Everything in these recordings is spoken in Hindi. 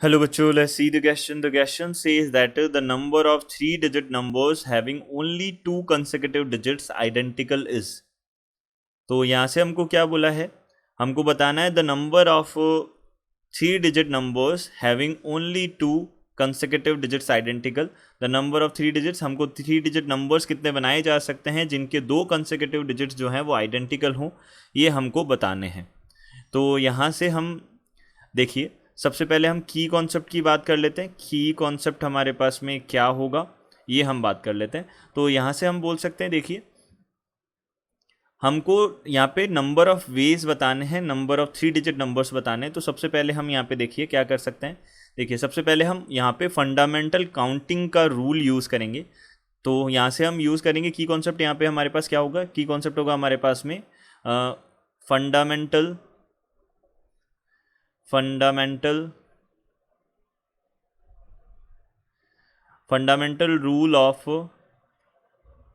Hello बच्चों, let's see the question. The question says that the number of three-digit numbers having only two consecutive digits identical is. तो यहाँ से हमको क्या बोला है, हमको बताना है the number of three digit numbers having only to consecutive digits identical. The number of three digits, हमको थ्री डिजिट नंबर्स कितने बनाए जा सकते हैं जिनके दो कंसेक्यूटिव डिजिट्स जो हैं वो आइडेंटिकल हों, ये हमको बताने हैं. तो यहाँ से हम देखिए, सबसे पहले हम की कॉन्सेप्ट की बात कर लेते हैं. की कॉन्सेप्ट हमारे पास में क्या होगा ये हम बात कर लेते हैं. तो यहाँ से हम बोल सकते हैं, देखिए हमको यहाँ पे नंबर ऑफ़ वेज बताने हैं, number of three digit numbers बताने हैं. तो सबसे पहले हम यहाँ पे देखिए क्या कर सकते हैं. देखिए सबसे पहले हम यहाँ पे फंडामेंटल काउंटिंग का रूल यूज़ करेंगे. तो यहाँ से हम यूज़ करेंगे की कॉन्सेप्ट. यहाँ पे हमारे पास क्या होगा, की कॉन्सेप्ट होगा हमारे पास में फंडामेंटल रूल ऑफ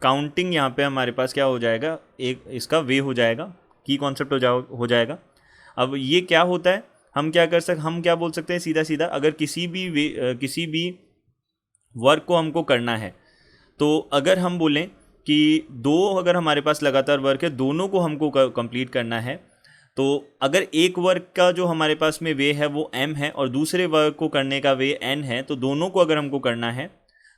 काउंटिंग. यहाँ पे हमारे पास क्या हो जाएगा, एक इसका वे हो जाएगा, की कॉन्सेप्ट हो जाएगा. अब ये क्या होता है, हम क्या बोल सकते हैं सीधा सीधा, अगर किसी भी वर्क को हमको करना है, तो अगर हम बोलें कि अगर हमारे पास लगातार वर्क है, दोनों को हमको कंप्लीट करना है, तो अगर एक वर्क का जो हमारे पास में वे है वो m है और दूसरे वर्क को करने का वे n है, तो दोनों को अगर हमको करना है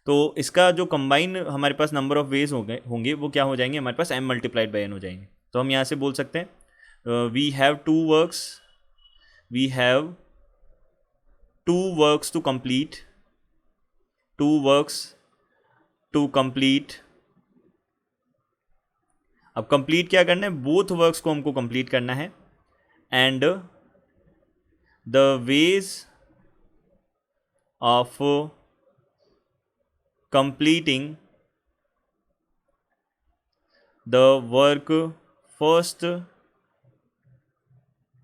तो इसका जो कंबाइन हमारे पास नंबर ऑफ़ वेज होंगे वो क्या हो जाएंगे, हमारे पास m मल्टीप्लाइड बाई n हो जाएंगे. तो हम यहाँ से बोल सकते हैं we have to works to complete. अब कंप्लीट क्या करना है, बोथ वर्क्स को हमको कंप्लीट करना है. And the ways of completing the work first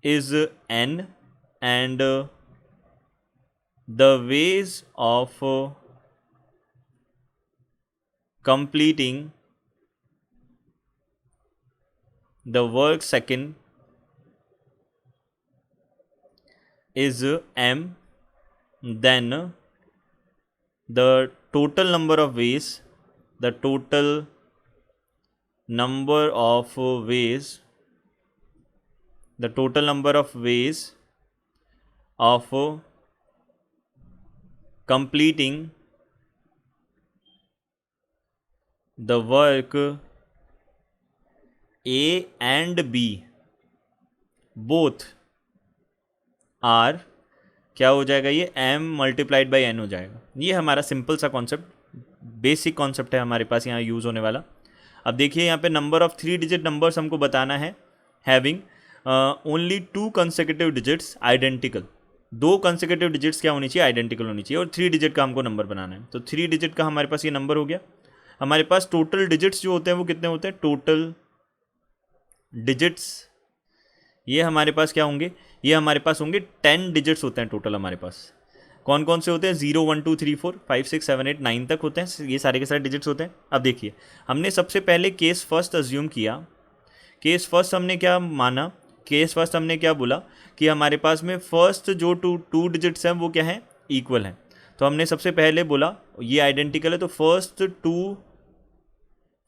is n and the ways of completing the work second is m. Then the total number of ways of completing the work A and B both are क्या हो जाएगा, ये m मल्टीप्लाइड बाई n हो जाएगा. ये हमारा सिंपल सा कॉन्सेप्ट, बेसिक कॉन्सेप्ट है हमारे पास यहाँ यूज़ होने वाला. अब देखिए यहाँ पे number of three digit numbers हमको बताना है having only to consecutive digits identical. दो कंसेक्यूटिव डिजिट्स क्या होनी चाहिए, आइडेंटिकल होनी चाहिए, और थ्री डिजिट का हमको नंबर बनाना है. तो थ्री डिजिट का हमारे पास ये नंबर हो गया. हमारे पास टोटल डिजिट्स जो होते हैं वो कितने होते हैं, टोटल डिजिट्स ये हमारे पास क्या होंगे, ये हमारे पास होंगे 10 डिजिट्स होते हैं टोटल. हमारे पास कौन कौन से होते हैं, 0 1 2 3 4 5 6 7 8 9 तक होते हैं, ये सारे के सारे डिजिट्स होते हैं. अब देखिए हमने सबसे पहले केस फर्स्ट अज्यूम किया. केस फर्स्ट हमने क्या माना, केस फर्स्ट हमने क्या बोला कि हमारे पास में फर्स्ट जो टू डिजिट्स हैं वो क्या है, इक्वल हैं. तो हमने सबसे पहले बोला ये आइडेंटिकल है, तो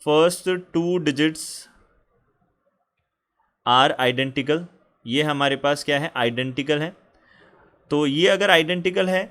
first two digits are identical. ये हमारे पास क्या है, आइडेंटिकल है. तो ये अगर आइडेंटिकल है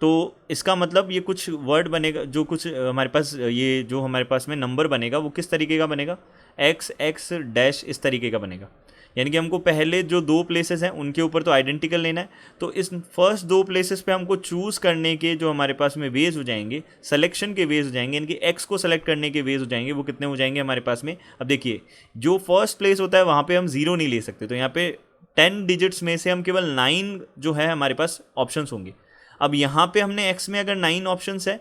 तो इसका मतलब ये कुछ वर्ड बनेगा, जो कुछ हमारे पास ये जो हमारे पास में नंबर बनेगा वो किस तरीके का बनेगा, x डैश इस तरीके का बनेगा. यानी कि हमको पहले जो दो प्लेसेस हैं उनके ऊपर तो आइडेंटिकल लेना है. तो इस फर्स्ट दो प्लेसेस पे हमको चूज़ करने के जो हमारे पास में वेज हो जाएंगे, सिलेक्शन के वेज हो जाएंगे, यानी कि x को सेलेक्ट करने के वेज हो जाएंगे, वो कितने हो जाएंगे हमारे पास में. अब देखिए जो फर्स्ट प्लेस होता है वहाँ पे हम 0 नहीं ले सकते, तो यहाँ पे 10 डिजिट्स में से हम केवल 9 जो है हमारे पास ऑप्शंस होंगे. अब यहाँ पे हमने x में अगर 9 ऑप्शंस है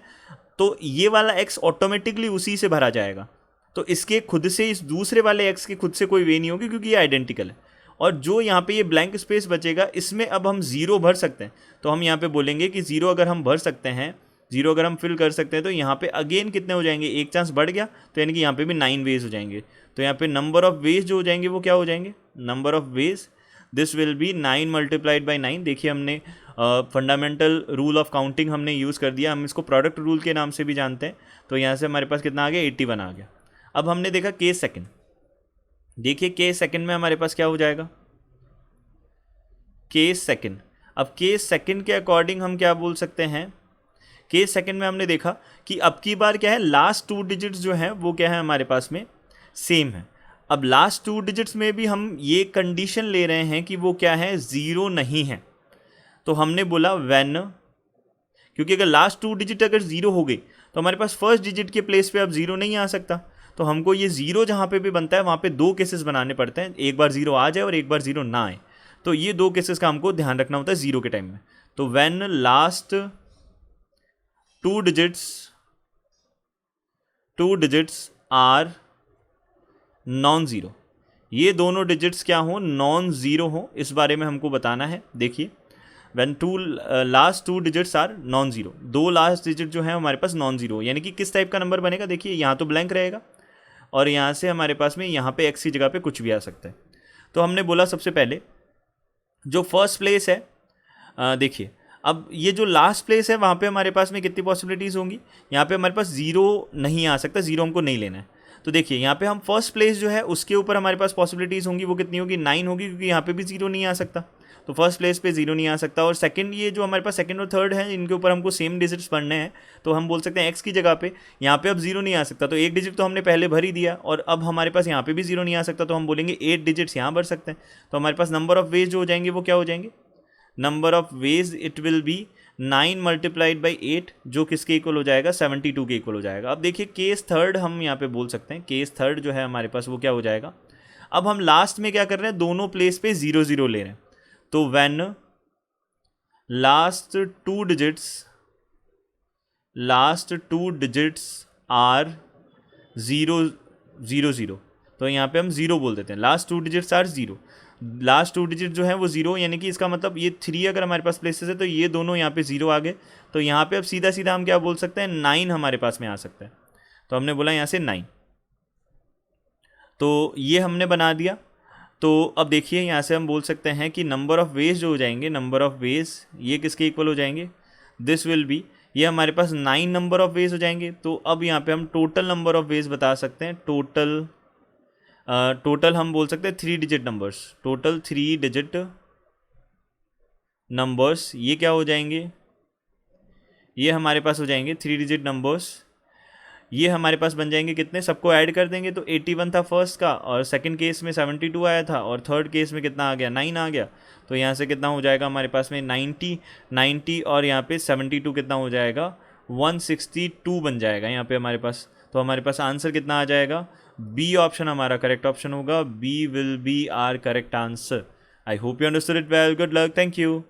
तो ये वाला x ऑटोमेटिकली उसी से भरा जाएगा. तो इसके खुद से इस दूसरे वाले x के खुद से कोई वे नहीं होगी क्योंकि ये आइडेंटिकल है. और जो यहाँ पे ये ब्लैंक स्पेस बचेगा इसमें अब हम 0 भर सकते हैं. तो हम यहाँ पे बोलेंगे कि 0 अगर हम भर सकते हैं, 0 अगर हम फिल कर सकते हैं, तो यहाँ पे अगेन कितने हो जाएंगे, एक चांस बढ़ गया, तो यानी कि यहाँ पे भी 9 वेज हो जाएंगे. तो यहाँ पे नंबर ऑफ़ वेज जो हो जाएंगे वो क्या हो जाएंगे, number of ways this will be 9 multiplied by 9. देखिए हमने फंडामेंटल रूल ऑफ काउंटिंग हमने यूज़ कर दिया, हम इसको प्रोडक्ट रूल के नाम से भी जानते हैं। तो यहाँ से हमारे पास कितना आ गया, 81 आ गया। अब हमने देखा केस सेकंड, देखिए केस सेकंड में हमारे पास क्या हो जाएगा, केस सेकंड। अब केस सेकंड के अकॉर्डिंग हम क्या बोल सकते हैं, केस सेकंड में हमने देखा कि अब की बार क्या है, लास्ट 2 डिजिट्स जो हैं वो क्या है हमारे पास में सेम है। अब लास्ट 2 डिजिट्स में भी हम ये कंडीशन ले रहे हैं कि वो क्या है, ज़ीरो नहीं है। तो हमने बोला व्हेन, क्योंकि अगर लास्ट 2 डिजिट अगर ज़ीरो हो गई तो हमारे पास फर्स्ट डिजिट के प्लेस पे अब ज़ीरो नहीं आ सकता। तो हमको ये ज़ीरो जहाँ पे भी बनता है वहाँ पे 2 केसेस बनाने पड़ते हैं, एक बार ज़ीरो आ जाए और एक बार ज़ीरो ना आए। तो ये 2 केसेस का हमको ध्यान रखना होता है ज़ीरो के टाइम में। तो when last 2 digits are non zero, ये दोनों डिजिट्स क्या हो, नॉन ज़ीरो हो, इस बारे में हमको बताना है। देखिए when last 2 digits are non zero, 2 last digit जो है हमारे पास नॉन ज़ीरो, यानी कि किस टाइप का नंबर बनेगा, देखिए यहाँ तो ब्लैंक रहेगा और यहाँ से हमारे पास में यहाँ पे एक्स की जगह पे कुछ भी आ सकता है। तो हमने बोला सबसे पहले जो फर्स्ट प्लेस है, देखिए अब ये जो लास्ट प्लेस है वहाँ पे हमारे पास में कितनी पॉसिबिलिटीज़ होंगी, यहाँ पे हमारे पास ज़ीरो नहीं आ सकता, ज़ीरो हमको नहीं लेना है। तो देखिए यहाँ पे हम फर्स्ट प्लेस जो है उसके ऊपर हमारे पास पॉसिबिलिटीज़ होंगी, वो कितनी होगी, 9 होगी, क्योंकि यहाँ पे भी ज़ीरो नहीं आ सकता। तो फर्स्ट प्लेस पे ज़ीरो नहीं आ सकता। और सेकंड, ये जो हमारे पास सेकंड और थर्ड है इनके ऊपर हमको सेम डिजिट्स पढ़ने हैं, तो हम बोल सकते हैं एक्स की जगह पे यहाँ पे अब ज़ीरो नहीं आ सकता। तो एक डिजिट तो हमने पहले भर ही दिया और अब हमारे पास यहाँ पे भी ज़ीरो नहीं आ सकता, तो हम बोलेंगे 8 डिजिट्स यहाँ भर सकते हैं। तो हमारे पास नंबर ऑफ वेज जो हो जाएंगे वो क्या हो जाएंगे, number of ways it will be 9 multiplied by 8, जो किसके इक्वल हो जाएगा, 72 के इक्वल हो जाएगा। अब देखिए केस थर्ड हम यहाँ पे बोल सकते हैं, केस थर्ड जो है हमारे पास वो क्या हो जाएगा। अब हम लास्ट में क्या कर रहे हैं, दोनों प्लेस पे 0 0 ले रहे हैं। तो व्हेन लास्ट 2 डिजिट्स आर 0 0 0, तो यहाँ पे हम 0 बोल देते हैं, last 2 digits are 0, last 2 digit जो है वो 0, यानी कि इसका मतलब ये 3 अगर हमारे पास प्लेसेस है तो ये दोनों यहाँ पे 0 आ गए। तो यहाँ पे अब सीधा सीधा हम क्या बोल सकते हैं, 9 हमारे पास में आ सकता है। तो हमने बोला यहाँ से 9, तो ये हमने बना दिया। तो अब देखिए यहाँ से हम बोल सकते हैं कि नंबर ऑफ़ वेज जो हो जाएंगे, नंबर ऑफ़ वेज ये किसके इक्वल हो जाएंगे, दिस विल बी, ये हमारे पास 9 नंबर ऑफ़ वेज हो जाएंगे। तो अब यहाँ पे हम टोटल नंबर ऑफ़ वेज बता सकते हैं, टोटल हम बोल सकते हैं 3 digit numbers, total 3 digit numbers ये क्या हो जाएंगे, ये हमारे पास हो जाएंगे 3 डिजिट नंबर्स। ये हमारे पास बन जाएंगे कितने, सबको ऐड कर देंगे तो 81 था फर्स्ट का, और सेकंड केस में 72 आया था, और थर्ड केस में कितना आ गया, 9 आ गया। तो यहाँ से कितना हो जाएगा हमारे पास में 90 और यहाँ पे 72 कितना हो जाएगा, 162 बन जाएगा यहाँ पे हमारे पास। तो हमारे पास आंसर कितना आ जाएगा, बी ऑप्शन हमारा करेक्ट ऑप्शन होगा, B will be are correct answer. I hope you understood it well, good luck, thank you.